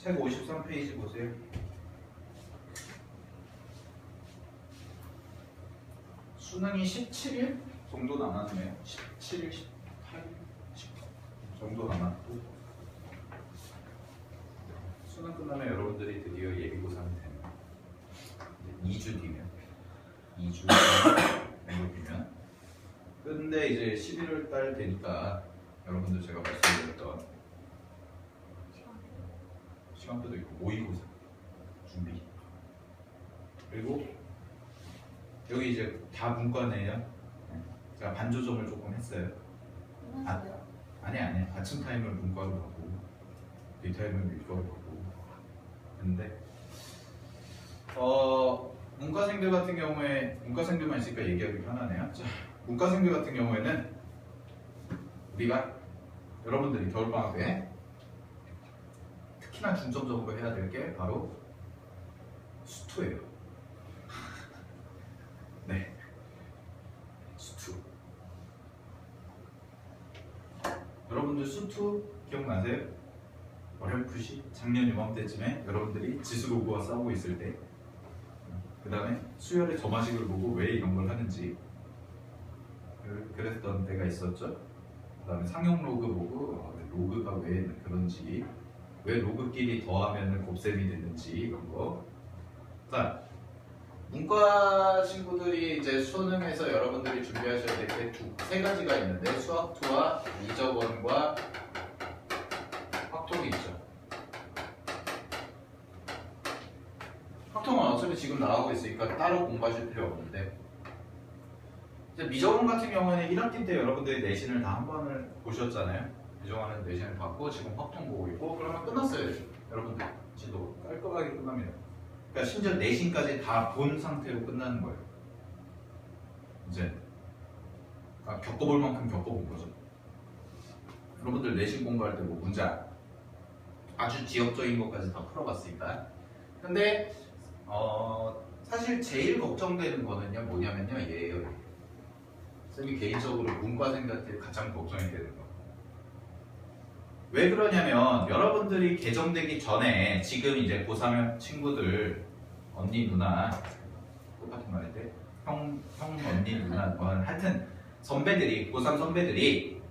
책 53페이지 보세요. 수능이 17일 정도 남았네요. 17일, 18일, 19일 정도 남았고 수능 끝나면 여러분들이 드디어 예비고사는 되네요. 2주 뒤면 2주 정도 뒤면 근데 이제 11월 달 되니까 여러분들 제가 말씀드렸던 시간표도 있고 모의고사 준비 그리고 여기 이제 다 문과네요. 제가 반조정을 조금 했어요. 아니 아침 타임을 문과로 가고 뒷타임을 미과로 가고 근데 문과생들 같은 경우에 문과생들만 있으니까 얘기하기 편하네요. 자, 문과생들 같은 경우에는 우리가 여러분들이 겨울방학 때 특히나 중점적으로 해야 될 게 바로 수투예요. 네, 수투. 여러분들 수투 기억나세요? 어렴풋이 작년 이맘때쯤에 여러분들이 지수로그와 싸우고 있을 때 그 다음에 수열의 점화식을 보고 왜 이런 걸 하는지 그랬던 때가 있었죠. 그 다음에 상용 로그 보고 로그가 왜 그런지 왜 로그끼리 더하면 곱셈이 되는지 이런 거. 자, 문과 친구들이 이제 수능에서 여러분들이 준비하셔야 될 게 세 가지가 있는데 수학2와 미적원과 확통이 있죠. 확통은 어차피 지금 나오고 있으니까 따로 공부하실 필요 없는데 이제 미적원 같은 경우에는 1학기 때 여러분들이 내신을 다 한 번을 보셨잖아요. 미적원은 내신을 받고 지금 확통 보고 있고 그러면 끝났어요. 여러분들 지도 깔끔하게 끝납니다. 그러니까 심지어 내신까지 다 본 상태로 끝나는 거예요. 이제 겪어볼 만큼 겪어본 거죠. 여러분들 내신 공부할 때 뭐 문제 아주 지역적인 것까지 다 풀어봤으니까. 근데 사실 제일 걱정되는 거는요 뭐냐면요 얘예요. 쌤이 개인적으로 문과생한테 가장 걱정이 되는 거. 왜 그러냐면 여러분들이 개정되기 전에 지금 이제 고3 친구들 언니 누나 똑같은 말인데 형 언니 누나 하여튼 선배들이 고3 선배들이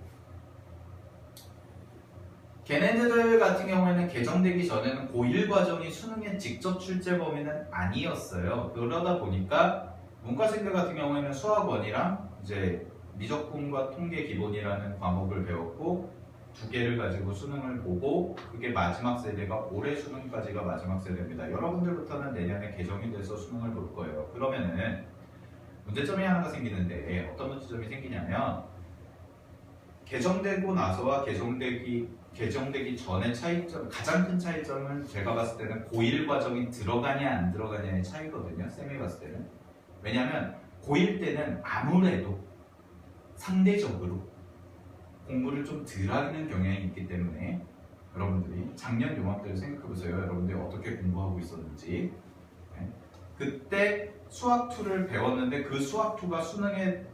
걔네들 같은 경우에는 개정되기 전에는 고1 과정이 수능의 직접 출제 범위는 아니었어요. 그러다 보니까 문과생들 같은 경우에는 수학원이랑 이제 미적분과 통계 기본이라는 과목을 배웠고 두 개를 가지고 수능을 보고 그게 마지막 세대가 올해 수능까지가 마지막 세대입니다. 여러분들부터는 내년에 개정이 돼서 수능을 볼 거예요. 그러면은 문제점이 하나가 생기는데 어떤 문제점이 생기냐면 개정되고 나서와 개정되기 전의 차이점, 가장 큰 차이점은 제가 봤을 때는 고1 과정이 들어가냐 안 들어가냐의 차이거든요. 쌤이 봤을 때는. 왜냐면 고1 때는 아무래도 상대적으로 공부를 좀 덜 하는 경향이 있기 때문에 여러분들이 작년 요맘때를 생각해보세요. 여러분들이 어떻게 공부하고 있었는지. 네. 그때 수학2를 배웠는데 그 수학2가 수능에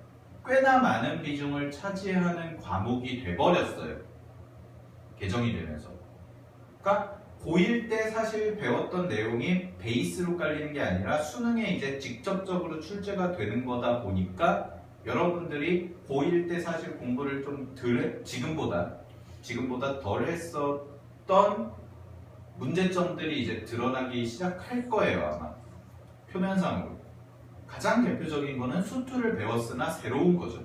꽤나 많은 비중을 차지하는 과목이 돼버렸어요. 개정이 되면서. 그러니까 고1 때 사실 배웠던 내용이 베이스로 깔리는 게 아니라 수능에 이제 직접적으로 출제가 되는 거다 보니까 여러분들이 고1 때 사실 공부를 좀 지금보다 덜 했었던 문제점들이 이제 드러나기 시작할 거예요. 아마 표면상으로. 가장 대표적인 거는 수투를 배웠으나 새로운 거죠.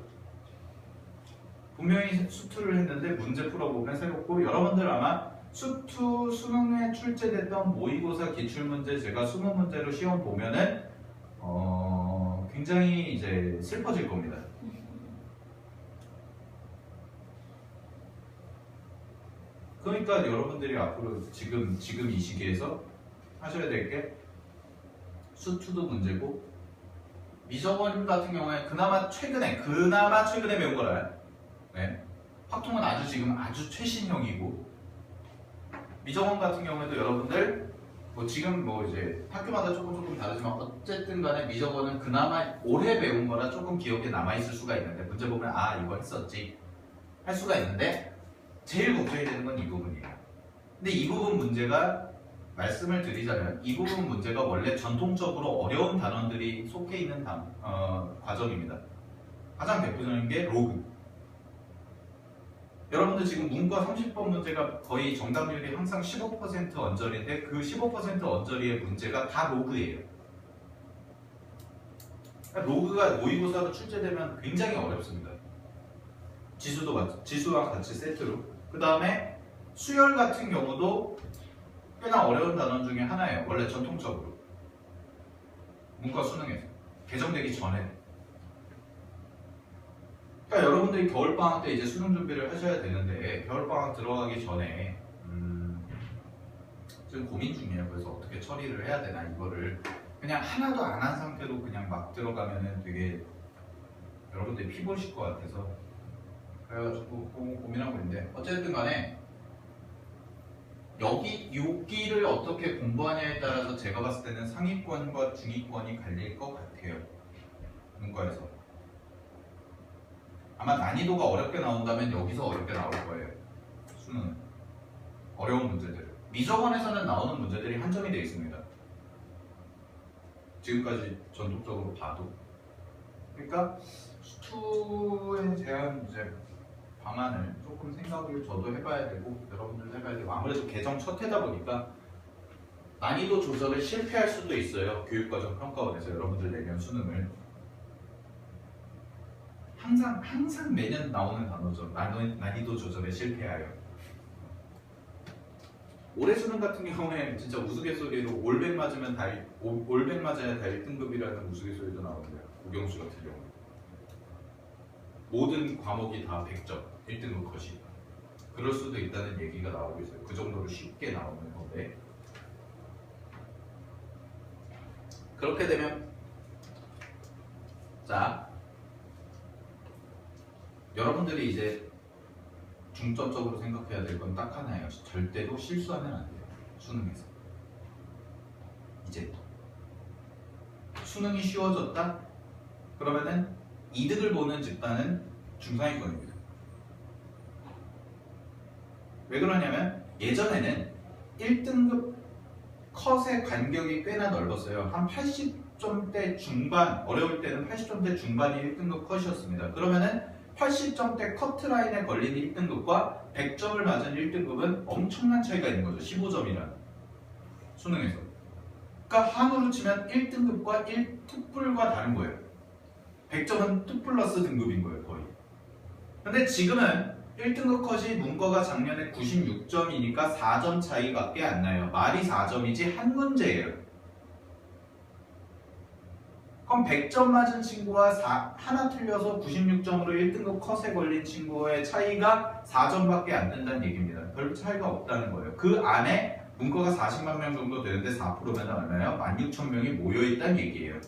분명히 수투를 했는데 문제 풀어보면 새롭고 여러분들 아마 수투 수능에 출제됐던 모의고사 기출문제 제가 20문제로 시험 보면은 굉장히 이제 슬퍼질 겁니다. 그러니까 여러분들이 앞으로 지금 이 시기에서 하셔야 될 게 수투도 문제고 미적원 같은 경우에 그나마 최근에 배운 거라. 네. 확통은 아주 최신형이고 미적원 같은 경우에도 여러분들 지금 이제 학교마다 조금 다르지만 어쨌든 간에 미적원은 그나마 오래 배운 거라 조금 기억에 남아있을 수가 있는데 문제 보면 이거 했었지 할 수가 있는데 제일 걱정이 되는 건 이 부분이에요. 근데 이 부분 문제가 말씀을 드리자면 이 부분 문제가 원래 전통적으로 어려운 단원들이 속해 있는 과정입니다. 가장 대표적인 게 로그. 여러분들 지금 문과 30번 문제가 거의 정답률이 항상 15% 언저리인데 그 15% 언저리의 문제가 다 로그예요. 그러니까 로그가 모의고사로 출제되면 굉장히 어렵습니다. 지수와 같이 세트로. 그 다음에 수열 같은 경우도 꽤나 어려운 단원 중에 하나예요. 원래 전통적으로. 문과 수능에서. 개정되기 전에. 그러니까 여러분들이 겨울방학 때 이제 수능 준비를 하셔야 되는데 겨울방학 들어가기 전에 지금 고민 중이에요. 그래서 어떻게 처리를 해야 되나 이거를 그냥 하나도 안 한 상태로 그냥 막 들어가면은 되게 여러분들이 피보실 것 같아서 그래가지고 고민하고 있는데 어쨌든 간에 여기를 어떻게 공부하냐에 따라서 제가 봤을 때는 상위권과 중위권이 갈릴 것 같아요. 문과에서. 아마 난이도가 어렵게 나온다면 여기서 어렵게 나올 거예요. 수능. 어려운 문제들. 미적원에서는 나오는 문제들이 한정이 되어 있습니다. 지금까지 전통적으로 봐도. 그러니까 수투에 대한 이제 방안을 조금 생각을 저도 해봐야 되고 여러분들도 해봐야 되고 아무래도 개정 첫 해다 보니까 난이도 조절을 실패할 수도 있어요. 교육과정 평가원에서 여러분들 내년 수능을 항상 매년 나오는 단어죠. 난이도 조절에 실패하여. 올해 수능 같은 경우에 진짜 우스갯소리로 올백 맞으면 올백 맞아야 다 1등급이라는 우스갯소리도 나오는데요. 우경수 같은 경우 모든 과목이 다 100점 1등급 컷이 그럴 수도 있다는 얘기가 나오고 있어요. 그 정도로 쉽게 나오는 건데 그렇게 되면 자 여러분들이 이제 중점적으로 생각해야 될 건 딱 하나예요. 절대로 실수하면 안 돼요. 수능에서. 이제 수능이 쉬워졌다? 그러면은 이득을 보는 집단은 중상위권입니다. 왜 그러냐면 예전에는 1등급 컷의 간격이 꽤나 넓었어요. 한 80점대 중반, 어려울 때는 80점대 중반이 1등급 컷이었습니다. 그러면은 80점대 커트라인에 걸린 1등급과 100점을 맞은 1등급은 엄청난 차이가 있는 거죠. 15점이란 수능에서. 그러니까 한으로 치면 1등급과 1투뿔과 다른 거예요. 100점은 투플러스 등급인 거예요. 거의. 근데 지금은 1등급 컷이 문과가 작년에 96점이니까 4점 차이밖에 안 나요. 말이 4점이지 한 문제예요. 그럼 100점 맞은 친구와 하나 틀려서 96점으로 1등급 컷에 걸린 친구의 차이가 4점밖에 안 된다는 얘기입니다. 별 차이가 없다는 거예요. 그 안에 문과가 40만 명 정도 되는데 4%면 얼마예요? 16,000명이 모여있다는 얘기예요.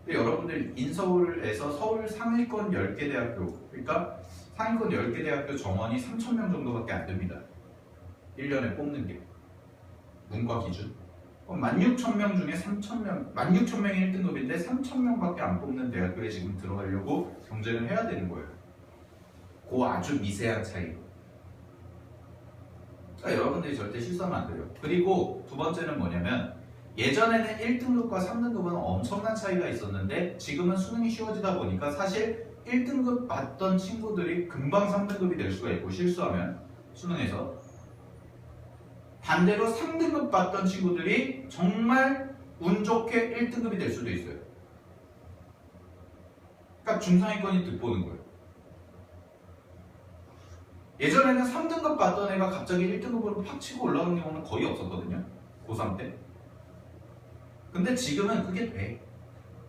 근데 여러분들 인서울에서 서울 상위권 10개 대학교 그러니까 상위권 10개 대학교 정원이 3,000명 정도밖에 안 됩니다. 1년에 뽑는 게 문과 기준. 16,000명 중에 3,000명, 16,000명이 1등급인데 3,000명밖에 안 뽑는 대학교에 지금 들어가려고 경쟁을 해야 되는 거예요. 그 아주 미세한 차이. 그러니까 여러분들이 절대 실수하면 안 돼요. 그리고 두 번째는 뭐냐면 예전에는 1등급과 3등급은 엄청난 차이가 있었는데 지금은 수능이 쉬워지다 보니까 사실 1등급 받던 친구들이 금방 3등급이 될 수가 있고 실수하면 수능에서 반대로 3등급 받던 친구들이 정말 운 좋게 1등급이 될 수도 있어요. 그러니까 중상위권이 득보는 거예요. 예전에는 3등급 받던 애가 갑자기 1등급으로 팍 치고 올라가는 경우는 거의 없었거든요. 고3 때. 근데 지금은 그게 돼.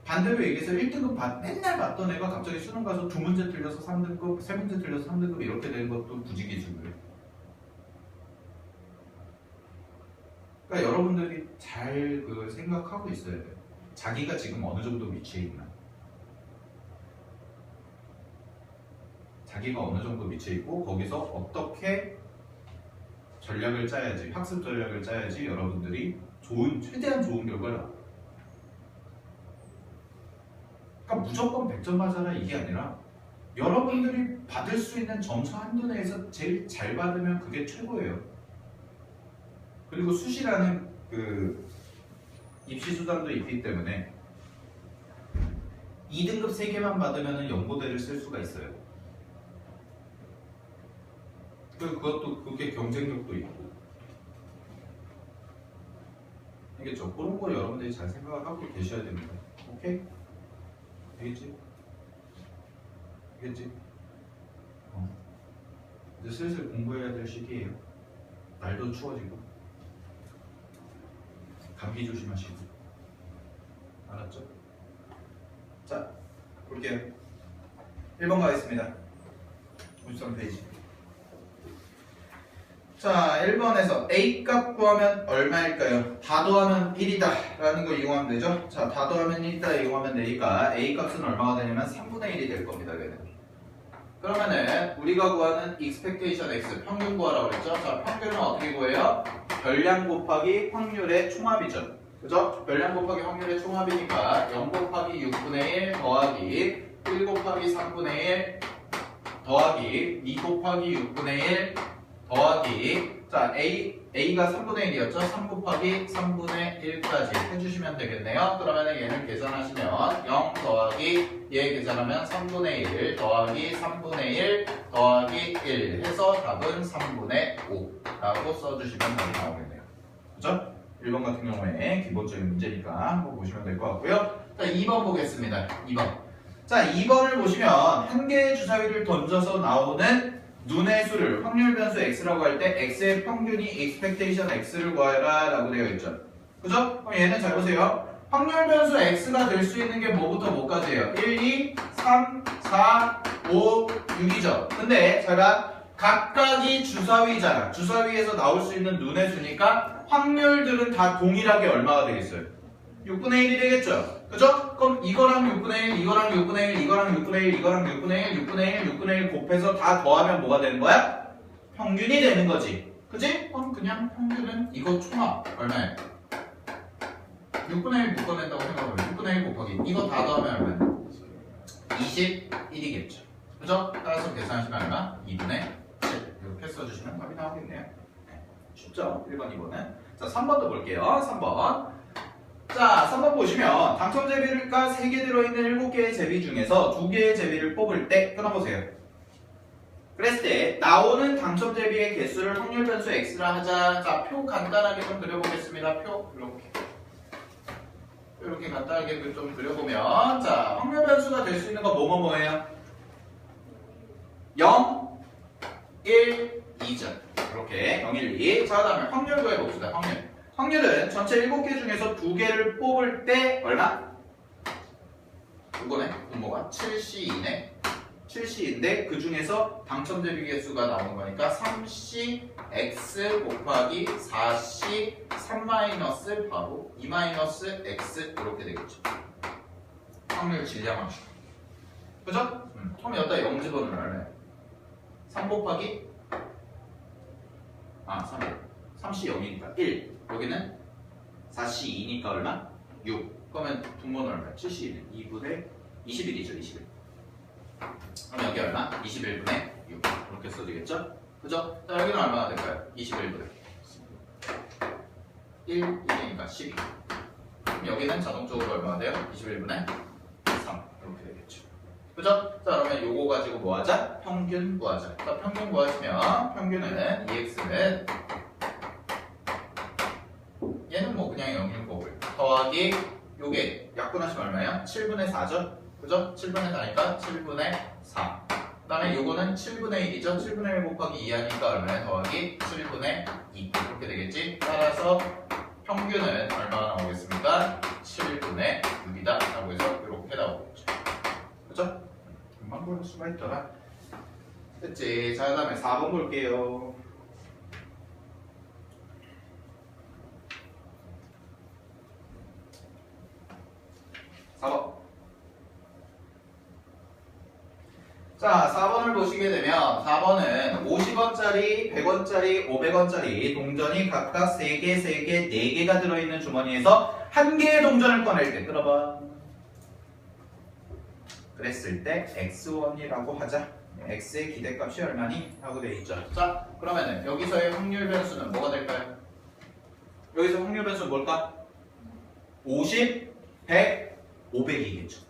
반대로 얘기해서 1등급 맨날 받던 애가 갑자기 수능 가서 2문제 틀려서 3등급, 3문제 틀려서 3등급 이렇게 되는 것도 부지기수고요. 그러니까 여러분들이 잘 생각하고 있어야 돼요. 자기가 지금 어느 정도 위치에 있나. 자기가 어느 정도 위치에 있고 거기서 어떻게 전략을 짜야지, 학습 전략을 짜야지 여러분들이 최대한 좋은 결과를 얻어요. 그러니까 무조건 100점 맞아라 이게 아니라 여러분들이 받을 수 있는 점수 한도 내에서 제일 잘 받으면 그게 최고예요. 그리고 수시라는 그 입시 수단도 있기 때문에 2등급 3개만 받으면 연고대를 쓸 수가 있어요. 그것도 그게 경쟁력도 있고. 알겠죠? 그런 거 여러분들이 잘 생각하고 계셔야 됩니다. 오케이? 알겠지? 알겠지? 이제 슬슬 공부해야 될 시기예요. 날도 추워지고. 감기 조심하시고. 알았죠? 자, 볼게요. 1번 가겠습니다. 53페이지. 자, 1번에서 A 값 구하면 얼마일까요? 다 더하면 1이다 라는 거 이용하면 되죠? 자, 다 더하면 1이다 이용하면 되니까 A 값은 얼마가 되냐면 3분의 1이 될 겁니다. 얘는. 그러면은 우리가 구하는 expectation x 평균 구하라고 그랬죠? 자, 평균은 어떻게 구해요? 별량 곱하기 확률의 총합이죠. 그죠? 별량 곱하기 확률의 총합이니까 0 곱하기 6분의 1 더하기 1 곱하기 3분의 1 더하기 2 곱하기 6분의 1 더하기 자 A가 3분의 1이었죠? 3 곱하기 3분의 1까지 해주시면 되겠네요. 그러면 얘를 계산하시면 0 더하기 얘 계산하면 3분의 1 더하기 3분의 1 더하기 1 해서 답은 3분의 5라고 써주시면 답이 나오겠네요. 그죠? 1번 같은 경우에 기본적인 문제니까 한번 보시면 될 것 같고요. 자, 2번 보겠습니다. 2번. 자, 2번을 보시면 한 개의 주사위를 던져서 나오는 눈의 수를 확률 변수 x라고 할 때 x의 평균이 expectation x를 구하라 라고 되어 있죠. 그죠? 그럼 얘는 잘 보세요. 확률 변수 x가 될 수 있는 게 뭐부터 뭐까지예요? 1, 2, 3, 4, 5, 6이죠. 근데 제가 각각이 주사위잖아. 주사위에서 나올 수 있는 눈의 수니까 확률들은 다 동일하게 얼마가 되겠어요? 6분의 1이 되겠죠? 그죠? 그럼 이거랑 6분의 1, 이거랑 6분의 1, 이거랑 6분의 1, 이거랑 6분의 1, 6분의 1, 6분의 1 곱해서 다 더하면 뭐가 되는 거야? 평균이 되는 거지. 그지? 그럼 그냥 평균은 이거 총합 얼마예요? 6분의 1 묶어낸다고 생각하면 6분의 1 곱하기 이거 다 더하면 얼마예요? 21이겠죠. 그죠? 따라서 계산하시면 얼마? 2분의 7 이렇게 써주시면 답이 나오겠네요. 쉽죠? 1번, 2번은. 자, 3번도 볼게요. 3번. 자, 3번 보시면 당첨 제비가 3개 들어있는 7개의 제비 중에서 2개의 제비를 뽑을 때 끊어보세요. 그랬을 때 나오는 당첨 제비의 개수를 확률 변수 x라 하자. 자, 표 간단하게 좀 그려보겠습니다. 표 이렇게 간단하게 좀 그려보면 자, 확률 변수가 될 수 있는 건 뭐예요? 0, 1, 2죠. 이렇게 0, 1, 2. 자, 다음에 확률 구해봅시다. 확률은 전체 7개 중에서 2개를 뽑을 때 얼마? 이거네. 분모가 7C이네. 7C인데 그 중에서 당첨 대비 개수가 나오는 거니까 3C X 곱하기 4C 3 마이너스 바로 2 마이너스 X 이렇게 되겠죠. 확률 질량함수. 그죠? 그럼 여기다 0 집어넣으면 얼마예요? 3 곱하기 3C 0이니까 1. 여기는 4C 2니까 얼마? 6. 그러면 분모는 얼마야? 7C 2는 2분의 21이죠. 21. 그럼 여기 얼마? 21분의 6. 이렇게 써지겠죠? 그죠? 자, 여기는 얼마가 될까요? 21분의 1이니까 12. 그럼 여기는 자동적으로 얼마가 돼요? 21분의 3. 이렇게 되겠죠. 그죠? 자, 그러면 요거 가지고 뭐 하자? 평균 구하자. 자, 평균 구하시면 평균은 EX는 얘는 뭐 그냥 0인 거고요. 더하기 요게 약분하시면 얼마예요? 7분의 4죠? 그죠? 7분의 4니까 7분의 4. 그 다음에 요거는 7분의 1이죠? 7분의 1 곱하기 2 하니까 얼마예요? 더하기 7분의 2. 이렇게 되겠지? 따라서 평균은 얼마가 나오겠습니까? 7분의 6이다 라고 해서 이렇게 나오겠죠. 그죠? 금방 볼 수가 있더라. 됐지? 자, 그 다음에 4번 볼게요. 4번. 자, 4번을 보시게 되면 4번은 50원짜리, 100원짜리, 500원짜리 동전이 각각 3개, 3개, 4개가 들어있는 주머니에서 한 개의 동전을 꺼낼 때 끌어봐. 그랬을 때 x1이라고 하자. x의 기대값이 얼마니? 하고 되어 있죠. 자, 그러면은 여기서의 확률 변수는 뭐가 될까요? 여기서 확률 변수 뭘까? 50, 100, 500이겠죠.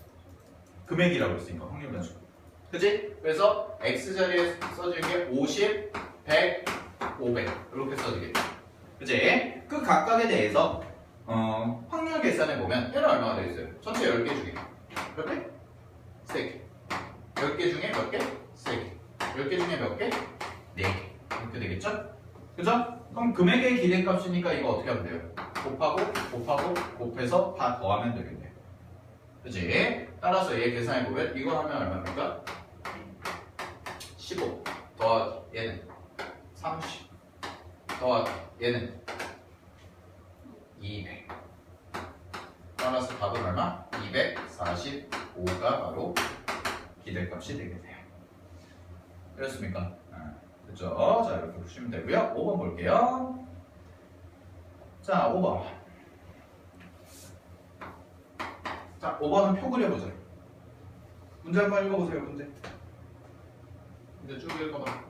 금액이라고 했으니까 확률 변수. 그치? 그래서 X자리에 써질 게 50, 100, 500 이렇게 써지겠죠. 그치? 그 각각에 대해서 확률 계산해 보면 얘는 얼마가 되겠어요? 전체 10개 중에 몇 개? 3개. 10개 중에 몇 개? 3개. 10개 중에 몇 개? 4개. 이렇게 되겠죠? 그죠? 그럼 금액의 기대값이니까 이거 어떻게 하면 돼요? 곱하고 곱해서 다 더하면 되겠네요. 그치? 따라서 얘 계산해보면 이거 하면 얼마입니까? 15 더하기 얘는 30 더하기 얘는 200. 따라서 답은 얼마? 245가 바로 기대값이 되겠네요. 그렇습니까? 그렇죠? 자, 이렇게 보시면 되고요. 5번 볼게요. 자, 5번. 자, 5번은 표 그려보자. 문제 한번 읽어보세요, 문제. 문제 쭉 읽어봐.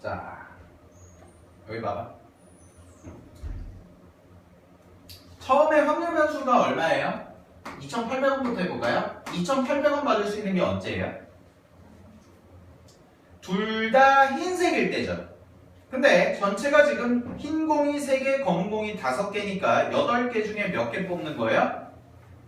자, 여기 봐봐. 처음에 확률 변수가 얼마예요? 2,800원부터 해볼까요? 2,800원 받을 수 있는 게 언제예요? 둘 다 흰색일 때죠. 근데 전체가 지금 흰 공이 3개, 검은 공이 5개니까 8개 중에 몇 개 뽑는 거예요?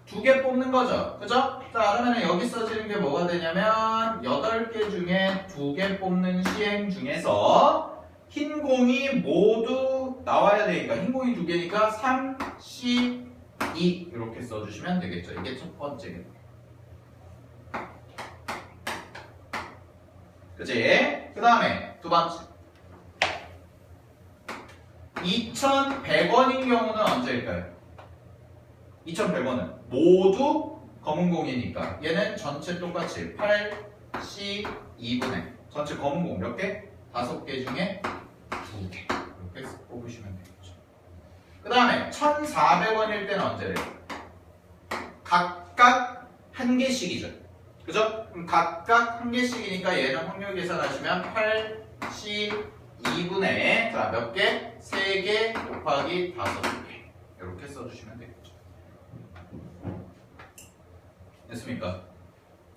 2개 뽑는 거죠. 그죠? 자, 그러면 여기 써지는 게 뭐가 되냐면 8개 중에 2개 뽑는 시행 중에서 흰 공이 모두 나와야 되니까 흰 공이 2개니까 3, C, 2 이렇게 써주시면 되겠죠. 이게 첫 번째겠네요. 그치? 그 다음에 두 번째 2,100원인 경우는 언제일까요? 2,100원은 모두 검은 공이니까 얘는 전체 똑같이 8, C, 2분의 전체 검은 공 몇 개? 5개 중에 2개 이렇게 뽑으시면 되겠죠. 그 다음에 1,400원일 때는 언제래요? 각각 한 개씩이죠. 그죠? 그럼 각각 한 개씩이니까 얘는 확률 계산하시면 8, C, 2분의 자, 몇 개? 3개 곱하기 5개 이렇게 써주시면 되겠죠. 됐습니까?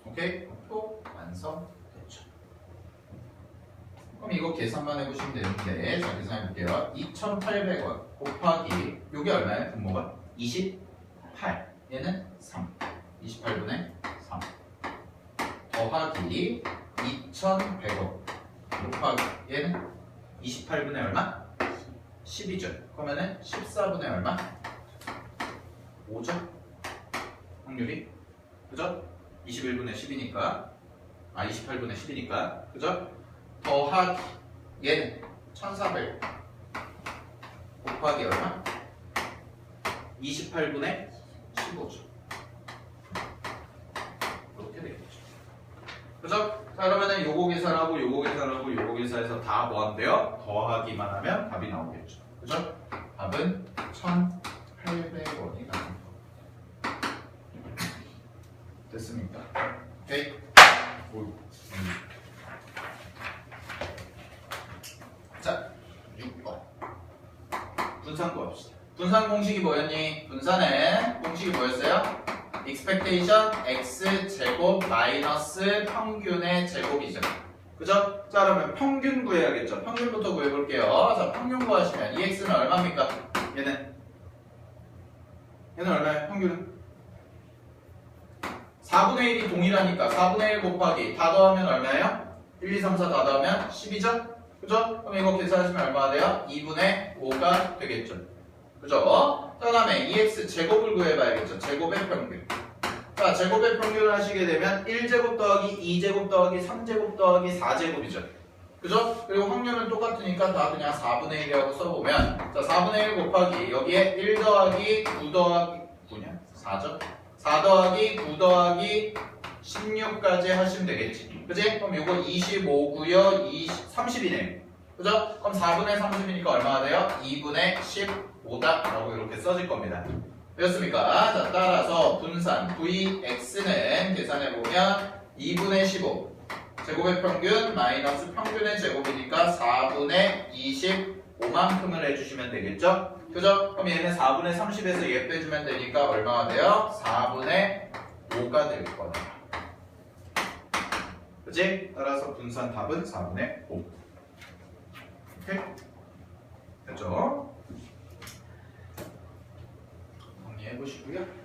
오케이? 표 완성됐죠. 그럼 이거 계산만 해보시면 되는데 자, 계산해볼게요. 2,800원 곱하기 요게 얼마예요? 분모가? 28 얘는 3 28분의 3 더하기 2,100원 곱하기 얘는 28분의 얼마? 10이죠. 그러면은 14분의 얼마? 5죠? 확률이? 그죠? 21분의 10이니까 28분의 10이니까 그죠? 더하기 얘는 1,400 곱하기 얼마? 28분의 15죠. 이렇게 되겠죠. 그죠? 자, 그러면은 요거 계산하고 요거 계산하고 요거 계산해서 다 뭐한대요? 더하기만 하면 답이 나오겠죠. 그죠? 답은 1,800원이 나옵니다. 됐습니까? 오케이? 자, 6번. 분산 구합시다. 분산 공식이 뭐였니? 분산의 공식이 뭐였어요? expectation x 제곱 마이너스 평균의 제곱이죠. 그죠? 자, 그러면 평균 구해야겠죠. 평균부터 구해볼게요. 자, 평균 구하시면 이 x는 얼마입니까? 얘는 얼마예요? 평균은? 4분의 1이 동일하니까 4분의 1 곱하기 다 더하면 얼마예요? 1, 2, 3, 4 다 더하면 10이죠? 그죠? 그럼 이거 계산하시면 얼마가 돼요? 2분의 5가 되겠죠. 그죠? 자, 그 다음에 2x 제곱을 구해봐야겠죠. 제곱의 평균. 자, 제곱의 평균을 하시게 되면 1제곱 더하기 2제곱 더하기 3제곱 더하기 4제곱이죠. 그죠? 그리고 확률은 똑같으니까 다 그냥 4분의 1이라고 써보면 자, 4분의 1 곱하기 여기에 1 더하기 9 더하기 9냐? 4죠? 4 더하기 9 더하기 16까지 하시면 되겠지. 그지? 그럼 이거 25고요. 30이네. 그죠? 그럼 4분의 30이니까 얼마가 돼요? 2분의 15다 라고 이렇게 써질 겁니다. 되었습니까? 자, 따라서 분산 Vx는 계산해보면 2분의 15 제곱의 평균 마이너스 평균의 제곱이니까 4분의 25만큼을 해주시면 되겠죠? 그죠? 그럼 얘는 4분의 30에서 얘 빼주면 되니까 얼마가 돼요? 4분의 5가 될 거다. 그치? 따라서 분산 답은 4분의 5. 오케이? 됐죠? 정리해 보시고요.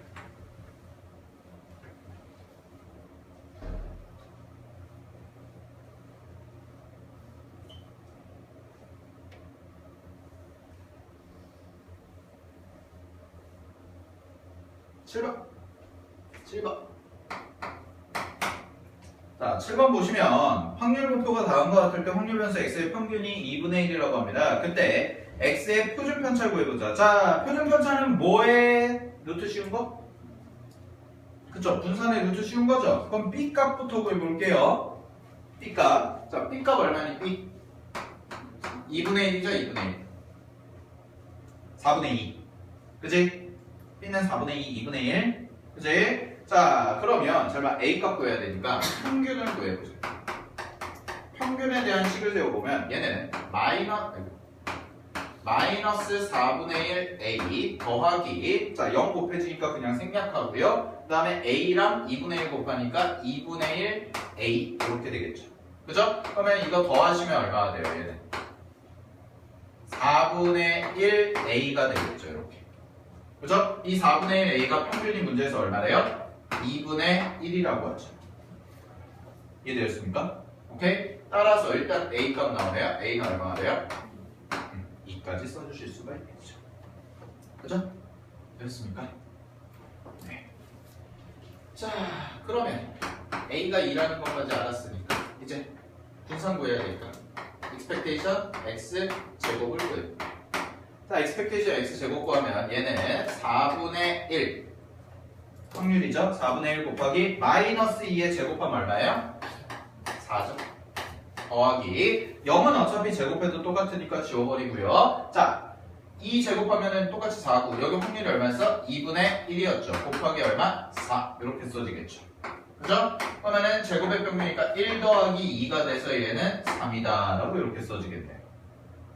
자, 7번 보시면 확률 분포가 다음과 같을 때 확률 변수 x의 평균이 2분의 1이라고 합니다. 그때 x의 표준 편차를 구해보자. 자, 표준 편차는 뭐의 루트 씌운 거? 그쵸? 분산의 루트 씌운 거죠? 그럼 b 값부터 구해볼게요. b 값. 자, b 값 얼마니? b 2분의 1이죠? 2분의 1. 4분의 2. 그치? b는 4분의 2, 2분의 1. 그치? 자, 그러면 설마 a 값 구해야 되니까 평균을 구해보자. 평균에 대한 식을 세워보면 얘는 마이너스 4분의 1 a 더하기 자 0 곱해지니까 그냥 생략하고요. 그 다음에 a랑 2분의 1 곱하니까 2분의 1 a 이렇게 되겠죠. 그죠? 그러면 이거 더하시면 얼마가 돼요? 얘는 4분의 1 a가 되겠죠. 이렇게. 그죠? 이 4분의 1 a가 평균이 문제에서 얼마래요? 2분의 1이라고 하죠. 이해되셨습니까? 오케이? 따라서 일단 a 값 나오네요. a는 얼마가 돼요? 2까지 써주실 수가 있겠죠. 그죠? 되셨습니까? 네. 자, 그러면 a가 2라는 것까지 알았으니까 이제 분산 구해야 되니까 expectation x 제곱을 구해요. 자, expectation x 제곱 구하면 얘는 4분의 1 확률이죠. 4분의 1 곱하기 마이너스 2의 제곱하면 얼마예요? 4죠. 더하기 0은 어차피 제곱해도 똑같으니까 지워버리고요. 자, 2 제곱하면 똑같이 4고 여기 확률이 얼마였어? 2분의 1이었죠. 곱하기 얼마? 4 이렇게 써지겠죠. 그죠? 그러면은 제곱의 평균이니까 1 더하기 2가 돼서 얘는 3이다 라고 이렇게 써지겠네요.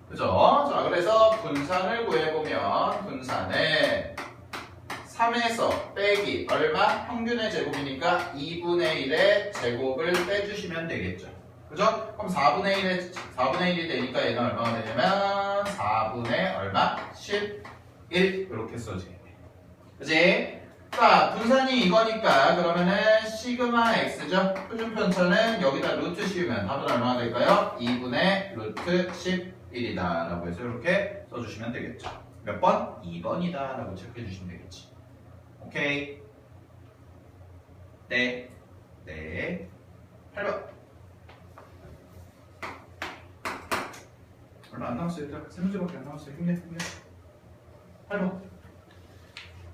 그죠? 자, 그래서 분산을 구해보면 분산은 3에서 빼기 얼마? 평균의 제곱이니까 2분의 1의 제곱을 빼주시면 되겠죠. 그죠? 그럼 4분의 1이 되니까 얘는 얼마가 되냐면 4분의 얼마? 11 이렇게 써지겠네. 그지? 자, 분산이 이거니까 그러면은 시그마 x죠? 표준 편차는 여기다 루트 씌우면 답은 얼마가 될까요? 2분의 루트 11이다 라고 해서 이렇게 써주시면 되겠죠. 몇 번? 2번이다 라고 체크해 주시면 되겠지. 오케이. 네. 8번. 얼마 안 남았어요. 일단 3문제밖에 안 남았어요. 힘내. 8번.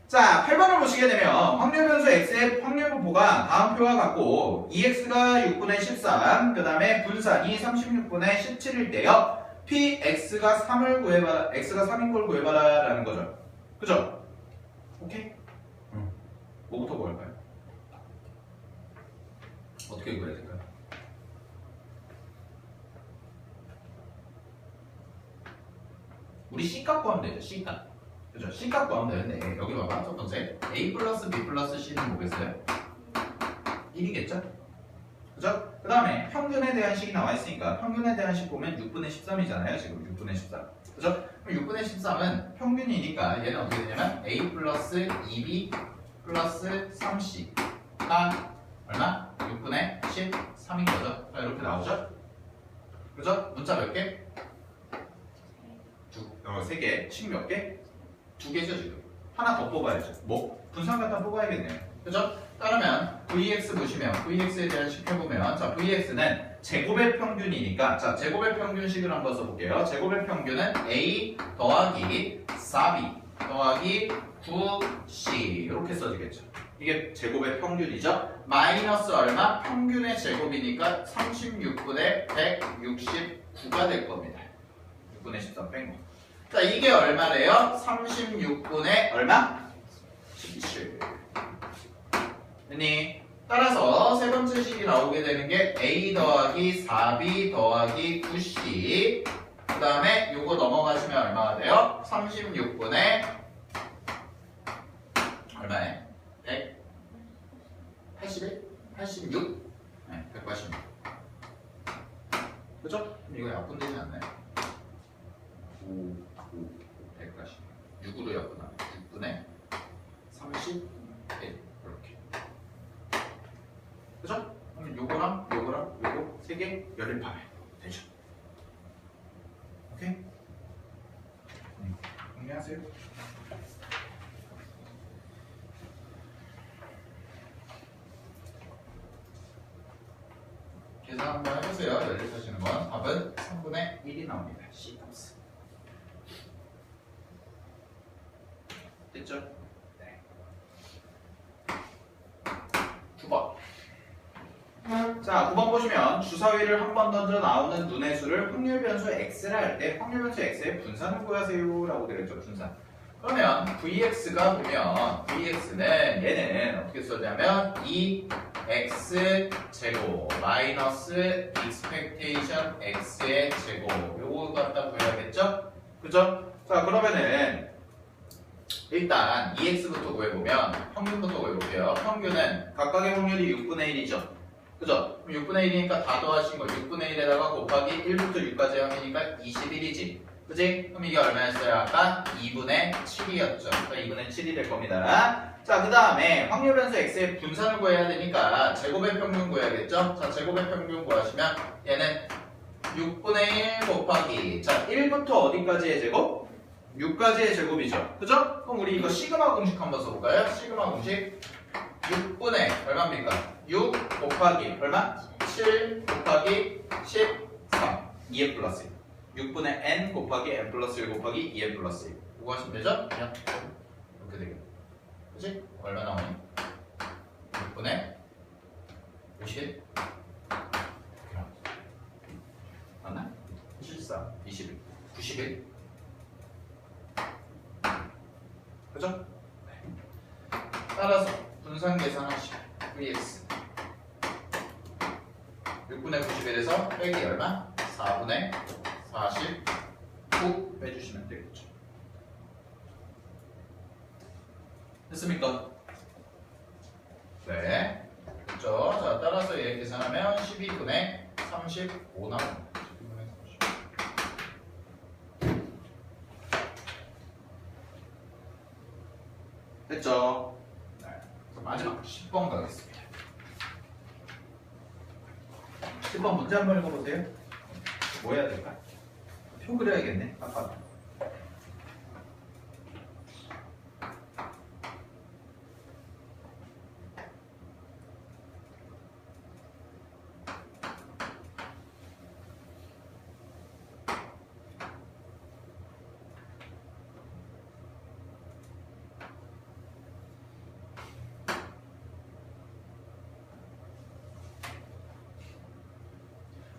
자, 8번을 보시게 되면 확률 변수 x의 확률 분포가 다음 표와 같고 2x가 6분의 13, 그 다음에 분산이 36분의 17일 때요. px가 3을 구해봐라, x가 3인 걸 구해봐라 라는 거죠. 그죠? 오케이? 뭐부터 구할까요? 어떻게 구해야 될까요? 우리 C값 구하면 되죠. C값. 그죠? C값 구하면 되는데 여기 봐봐. 첫 번째 A 플러스 B 플러스 C는 뭐겠어요? 1이겠죠? 그죠? 그 다음에 평균에 대한 식이 나와 있으니까 평균에 대한 식 보면 6분의 13이잖아요. 지금 6분의 13. 그죠? 그럼 6분의 13은 평균이니까 얘는 어떻게 되냐면 A 플러스 2B 플러스 3C가 얼마? 6분의 13인 거죠. 자, 이렇게 나오죠? 그죠? 문자 몇 개? 3개. 식 몇 개? 2개죠 지금. 하나 더 뽑아야죠. 뭐? 분산 갖다 뽑아야겠네요. 그죠? 따르면 Vx 보시면 Vx에 대한 식 해보면 자 Vx는 제곱의 평균이니까 자 제곱의 평균식을 한번 써볼게요. 제곱의 평균은 A 더하기 4B 더하기 9C 이렇게 써지겠죠. 이게 제곱의 평균이죠. 마이너스 얼마? 평균의 제곱이니까 36분의 169가 될 겁니다. 6분의 13 뺀 거. 자, 이게 얼마래요? 36분의 얼마? 17. 됐니? 따라서 세 번째 식이 나오게 되는 게 A 더하기 4B 더하기 9C. 그 다음에 요거 넘어가시면 얼마가 돼요? 36분의 얼마에? 181? 86? 네, 186. 그죠? 이거 약분되지 않나요? 180. 6으로 약분하면 6분의 31 이렇게. 그죠? 그럼 요거랑 요거 3개 열입하면 되죠. 오케이? 정리하세요. 계산 한번 해보세요. 열립하시는 건 답은 3분의 1이 나옵니다. C 값. 됐죠? 네. 9번. 자, 9번 보시면 주사위를 한 번 던져 나오는 눈의 수를 확률 변수 x라 할 때 확률 변수 x의 분산을 구하세요 라고 되어 있죠. 분산. 그러면 vx가 보면 vx는 얘는 어떻게 써냐면 2x 제곱 마이너스 expectation x의 제곱 요거 갖다 구해야겠죠? 그죠? 자, 그러면은 일단 2x부터 구해보면 평균부터 구해볼게요. 평균은 각각의 확률이 6분의 1이죠. 그죠? 그럼 6분의 1이니까 다 더하신 거 6분의 1에다가 곱하기 1부터 6까지 하니까 21이지. 그지? 그럼 이게 얼마였어요? 아까 2분의 7이었죠. 그러니까 2분의 7이 될 겁니다. 자, 그 다음에 확률 변수 x의 분산을 구해야 되니까 제곱의 평균 구해야겠죠? 자, 제곱의 평균 구하시면 얘는 6분의 1 곱하기 자, 1부터 어디까지의 제곱? 6까지의 제곱이죠. 그죠? 그럼 우리 이거 시그마 공식 한번 써볼까요? 시그마 공식 6분의 얼마입니까? 6 곱하기 얼마? 7 곱하기 13 2n 플러스 6분의 n 곱하기 n 플러스 1 곱하기 2n 플러스 1 이거 하시면 되죠? 그냥 이렇게 되겠네. 그치? 얼마 나오니? 6분의 50 맞나? 74 21 91 그죠? 네. 따라서 분산 계산하시면 vx 6분의 91에서 빼기 얼마? 4분의 49 빼주시면 되겠죠. 됐습니까? 네. 그렇죠. 자, 따라서 얘 계산하면 12분의 35 나옵니다. 12분의 35. 됐죠? 네. 마지막 10번 가겠습니다. 10번 문제 한번 읽어보세요. 뭐 해야 될까? 표 그려야겠네. 아빠.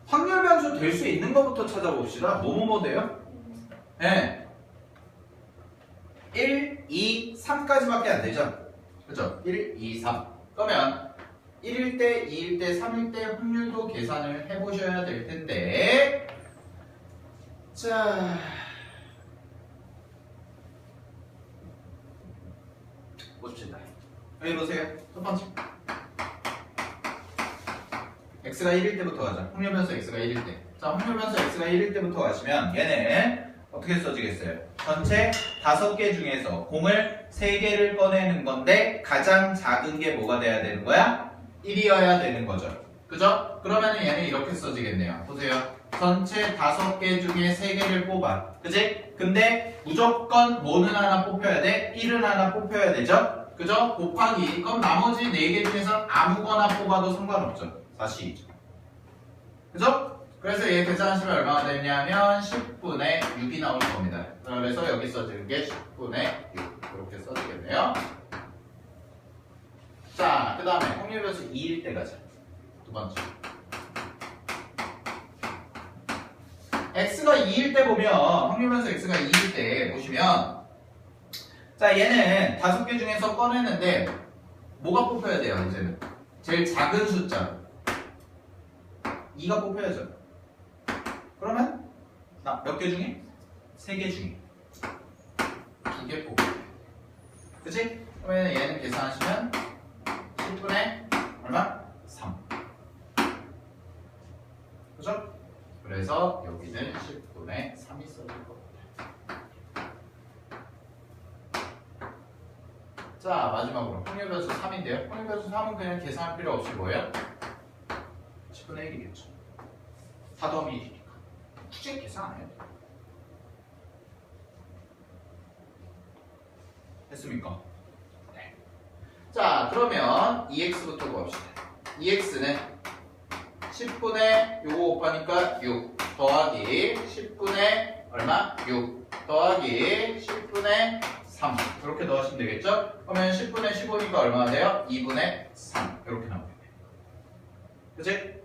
확률 변수 될 수 있는 것부터 찾아봅시다. 뭐뭐 돼요? 네. 1, 2, 3까지밖에 안 되죠? 그죠? 1, 2, 3. 그러면 1일 때, 2일 때, 3일 때 확률도 계산을 해보셔야 될 텐데 자 보십시다. 여기 보세요. 첫 번째 x가 1일 때부터 가자. 확률 변수 x가 1일 때. 자, 확률 변수 x가 1일 때부터 가시면 얘는 어떻게 써지겠어요? 전체 5개 중에서 공을 3개를 꺼내는 건데 가장 작은 게 뭐가 돼야 되는 거야? 1이어야 되는 거죠. 그죠? 그러면 얘는 이렇게 써지겠네요. 보세요. 전체 5개 중에 3개를 뽑아. 그지? 근데 무조건 뭐는 하나 뽑혀야 돼? 1은 하나 뽑혀야 되죠? 그죠? 곱하기. 그럼 나머지 4개 중에서 아무거나 뽑아도 상관없죠. 4시. 그죠? 그래서 얘 계산하시면 얼마가 되냐면 10분의 6이 나올 겁니다. 그래서 여기 써지는 게 10분의 6. 이렇게 써지겠네요. 다음에 확률변수 2일 때 가자. 두 번째. x가 2일 때 보면 확률변수 x가 2일 때 보시면 자 얘는 5개 중에서 꺼내는데 뭐가 뽑혀야 돼요 이제는? 제일 작은 숫자 2가 뽑혀야죠. 그러면 몇 개 중에? 3개 중에 2개 뽑혀. 그치? 그러면 얘는 계산하시면 10분의 얼마? 3. 그죠? 그래서 여기는 10분의 3이 써질 겁니다. 자, 마지막으로 확률변수 3인데요. 확률변수 3은 그냥 계산할 필요 없이 뭐예요? 10분의 1이겠죠. 4 더하기 1이니까. 굳이 계산 안 해요. 됐습니까? 네. 자, 그러면 2x부터 구합시다. 2x는 10분의 요거 곱하니까 6 더하기 10분의 얼마? 6 더하기 10분의 3 이렇게 넣으시면 되겠죠? 그러면 10분의 15니까 얼마나 돼요? 2분의 3 이렇게 나오게 돼요. 그치?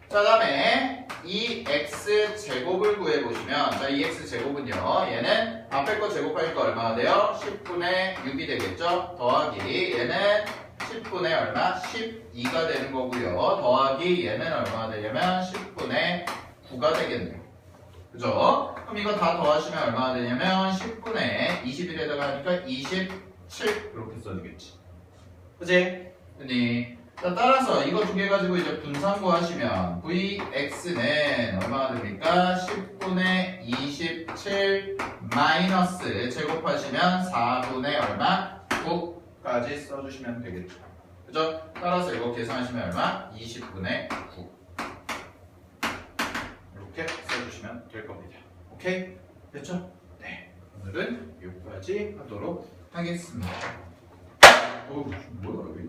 자, 다음에 이 x 제곱을 구해보시면 자, 이 x 제곱은요 얘는 앞에 거 제곱하니까 얼마나 돼요? 10분의 6이 되겠죠? 더하기 얘는 10분의 얼마? 12가 되는 거고요. 더하기 얘는 얼마나 되냐면 10분의 9가 되겠네요. 그죠? 그럼 이거 다 더하시면 얼마나 되냐면 10분의 21에다가 하니까 27 이렇게 써주겠지. 그치? 근데 자, 따라서 이거 두 개 가지고 이제 분산 구하시면 vx는 얼마나 됩니까? 10분의 27 마이너스 제곱하시면 4분의 얼마? 9까지 써주시면 되겠죠. 그죠? 따라서 이거 계산하시면 얼마? 20분의 9 이렇게 써주시면 될 겁니다. 오케이? 됐죠? 네. 오늘은 여기까지 하도록 하겠습니다. 어우, 뭐야?